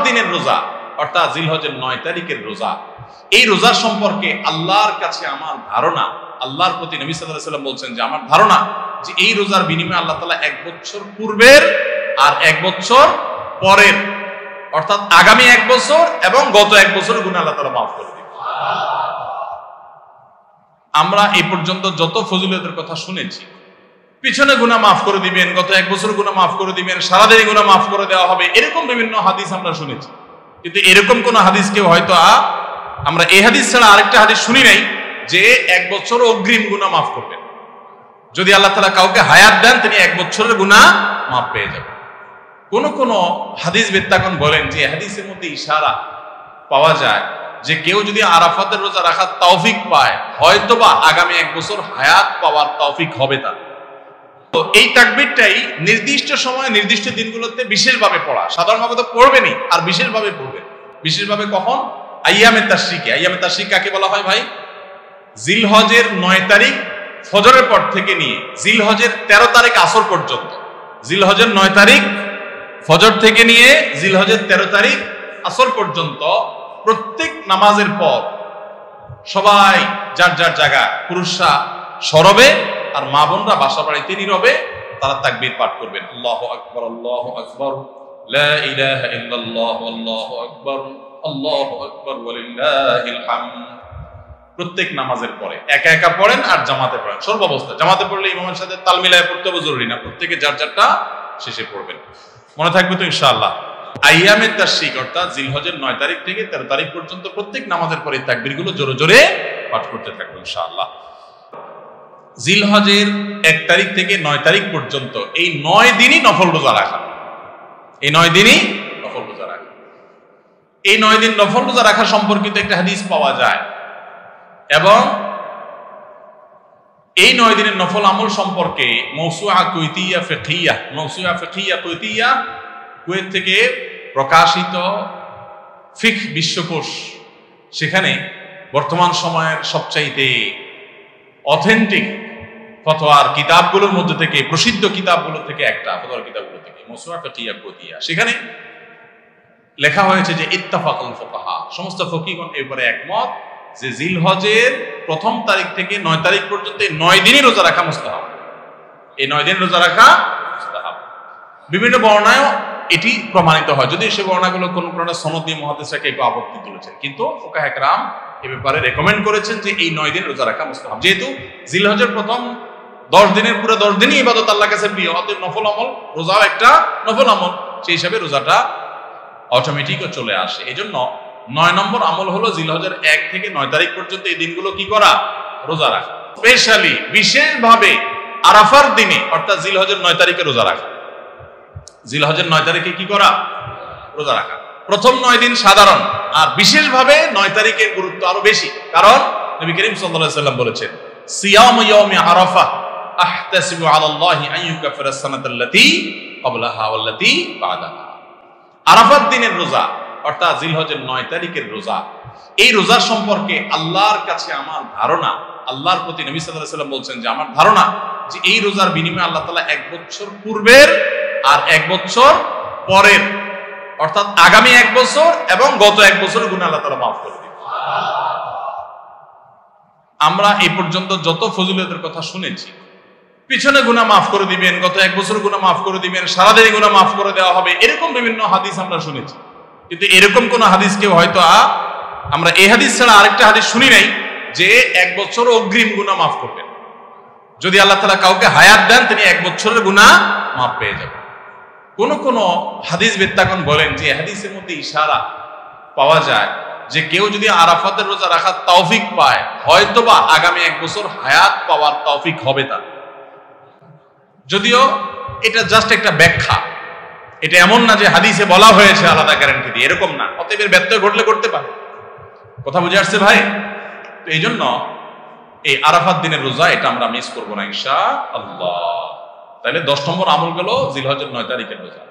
দিনের রোজা অর্থাৎ জিলহজের 9 তারিখের রোজা, এই রোজার সম্পর্কে আল্লাহর কাছে আমার ধারণা, আল্লাহর প্রতি নবী সাল্লাল্লাহু আলাইহি ওয়াসাল্লাম বলছেন যে আমার ধারণা যে এই রোজার বিনিময়ে আল্লাহ তাআলা 1 বছর পূর্বের আর 1 বছর পরের অর্থাৎ আগামী 1 বছর এবং গত 1 বছরের গুনাহ আল্লাহ তাআলা মাফ করে দিবেন। আমরা এই পর্যন্ত যত ফজিলতের কথা শুনেছি, পিছনে গুনাহ মাফ করে দিবেন, গত 1 বছর গুনাহ মাফ করে দিবেন, সারাদিনের গুনাহ মাফ করে দেওয়া হবে, এরকম বিভিন্ন হাদিস আমরা শুনেছি। কিন্তু এরকম কোন হাদিস কেউ হয়তো আমরা এই হাদিস ছাড়া আরেকটা হাদিস শুনি নাই যে 1 বছর অগ্রিম গুনাহ মাফ করবেন। যদি আল্লাহ তাআলা কাউকে হায়াত দেন তিনি 1 বছরের গুনাহ মাফ পেয়ে যাবেন। কোন কোন হাদিস বিদ্যাগণ বলেন যে হাদিসের মধ্যে ইশারা পাওয়া যায় যে কেউ যদি আরাফাতের রোজা রাখার তৌফিক পায় হয়তোবা আগামী 1 বছর হায়াত পাওয়ার তৌফিক হবে তার। তো এই তাকবীরটাই নির্দিষ্ট সময়ে নির্দিষ্ট দিনগুলোতে বিশেষভাবে পড়া, সাধারণভাবে তো পড়বেনই, আর বিশেষভাবে পড়বেন। বিশেষভাবে কখন? আইয়ামে তাশরিকে। আইয়ামে তাশরিক কাকে বলা হয় ভাই? জিলহজের 9 তারিখ ফজরের পর থেকে নিয়ে জিলহজের 13 তারিখ আসর পর্যন্ত, জিলহজের 9 তারিখ ফজর থেকে নিয়ে জিলহজের 13 তারিখ আসর পর্যন্ত প্রত্যেক নামাজের পর সবাই যার যার জায়গা, পুরুষরা সরবে আর মা বোনরা বাসা বাড়িতে নীরবে তারা তাকবীর পাঠ করবেন। আল্লাহু আকবার, আল্লাহু আকবার, লা ইলাহা ইল্লাল্লাহ, আল্লাহু আকবার, আল্লাহু আকবার ওয়ালিল্লাহিল হামদ। প্রত্যেক নামাজের পরে একা একা পড়েন আর জামাতে পড়েন, সর্বাবস্থা। জামাতে পড়লে ইমামের সাথে তাল মিলায় পড়তে হবে জরুরি না, প্রত্যেকে যার যারটা শেষে পড়বেন। মনে থাকবে তো ইনশাআল্লাহ? আইয়ামে তাশরিক অর্থাৎ জিলহজের 9 তারিখ থেকে 13 তারিখ পর্যন্ত প্রত্যেক নামাজের পরে তাকবীরগুলো জোরে জোরে পাঠ করতে থাকবো ইনশাআল্লাহ। জিলহজের 1 তারিখ থেকে 9 তারিখ পর্যন্ত এই 9 দিনই নফল রোজা রাখা, এই 9 দিনই নফল রোজা রাখা। এই 9 দিন নফল রোজা রাখা সম্পর্কিত একটা হাদিস পাওয়া যায় এবং এই 9 দিনের নফল আমল সম্পর্কে মওসুআ কুইতিয়া ফিকহিয়া, মওসুআ ফিকহিয়া কুইতিয়া, কুয়েত থেকে প্রকাশিত ফিকহ বিশ্বকোষ, সেখানে বর্তমান সময়ের সবচাইতে অথেন্টিক ফতোয়ার কিতাবগুলোর মধ্যে থেকে, প্রসিদ্ধ কিতাবগুলো থেকে একটা, ফতোয়ার কিতাবগুলো থেকে মওসুআ ফিকহিয়া কুইতিয়া, সেখানে লেখা হয়েছে যে ইত্তাফাকাল ফুকাহা, সমস্ত ফকিহগণ এর উপরে একমত যে জিলহজের 1 তারিখ থেকে 9 তারিখ পর্যন্ত এই 9 দিনই রোজা রাখা মুস্তাহাব। এই 9 দিন রোজা রাখা মুস্তাহাব। বিভিন্ন বর্ণনায় এটি প্রমাণিত হয়, যদি সে বর্ণনাগুলো কোন কোন সনদ দিয়ে মুহাদ্দিসরা কেউ আপত্তি তুলেছেন, কিন্তু ফুকাহা একরাম এ ব্যাপারে রেকমেন্ড করেছেন যে এই 9 দিন রোজা রাখা মুস্তাহাব। যেহেতু জিলহজের প্রথম 10 দিনের পুরো 10 দিনই ইবাদত আল্লাহর কাছে প্রিয়, অতএব নফল আমল, রোজাও একটা নফল আমল, সেই হিসাবে রোজাটা অটোমেটিকও চলে আসে। এজন্য 9 নম্বর আমল হলো জিলহজের 1 থেকে 9 তারিখ পর্যন্ত এই দিনগুলো কি করা? রোজা রাখা। স্পেশালি বিশেষভাবে আরাফার দিনে অর্থাৎ জিলহজের 9 তারিখে রোজা রাখা। জিলহজের 9 তারিখে কি করা? রোজা রাখা। প্রথম 9 দিন সাধারণ, আর বিশেষভাবে 9 তারিখের গুরুত্ব আরো বেশি, কারণ নবী করিম সাল্লাল্লাহু আলাইহি ওয়াসাল্লাম বলেছেন সিয়াম ইয়াউমি আরাফা আহতাসিবু আলাল্লাহি আন ইউকাফিরা সানাতাল্লাতী ক্বাবলাহা ওয়াল্লাতী বা'দাহা। আরাফাত দিনের রোজা অর্থাৎ জিলহজের 9 তারিখের রোজা, এই রোজার সম্পর্কে আল্লাহর কাছে আমার ধারণা, আল্লাহর প্রতি নবী সাল্লাল্লাহু আলাইহি ওয়াসাল্লাম বলছেন যে আমার ধারণা যে এই রোজার বিনিময়ে আল্লাহ তাআলা 1 বছর পূর্বের আর 1 বছর পরের অর্থাৎ আগামী 1 বছর এবং গত 1 বছরের গুনাহ আল্লাহ তাআলা মাফ করে দিবেন। আমরা এই পর্যন্ত যত ফজিলতের কথা শুনেছি, পিছনে গুনাহ মাফ করে দিবেন, গত 1 বছর গুনাহ মাফ করে দিবেন, সারাদিনের গুনাহ মাফ করে দেওয়া হবে, এরকম বিভিন্ন হাদিস আমরা শুনেছি। কিন্তু এরকম কোন হাদিস কেউ হয়তো আমরা এই হাদিস ছাড়া আরেকটা হাদিস শুনি নাই যে 1 বছর অগ্রিম গুনাহ মাফ করবেন। যদি আল্লাহ তাআলা কাউকে হায়াত দেন তিনি 1 বছরের গুনাহ মাফ পেয়ে যাবেন। কোন কোন হাদিস বিদ্যাগণ বলেন যে হাদিসের মধ্যে ইশারা পাওয়া যায় যে কেউ যদি আরাফাতের রোজা রাখার তৌফিক পায় হয়তোবা আগামী 1 বছর হায়াত পাওয়ার তৌফিক হবে তার। যদিও এটা জাস্ট একটা ব্যাখ্যা, এটা এমন না যে হাদিসে বলা হয়েছে আলাদা গ্যারান্টি দিয়ে, এরকম না। অতএব এর ব্যত্যয় ঘটলে করতে পারে। কথা বুঝে আসছে ভাই? তো এই জন্য এই আরাফাত দিনের রোজা এটা আমরা মিস করবো না ইনশাআল্লাহ। তাহলে 10 নম্বর আমল গেল জিলহজের 9 তারিখের রোজা।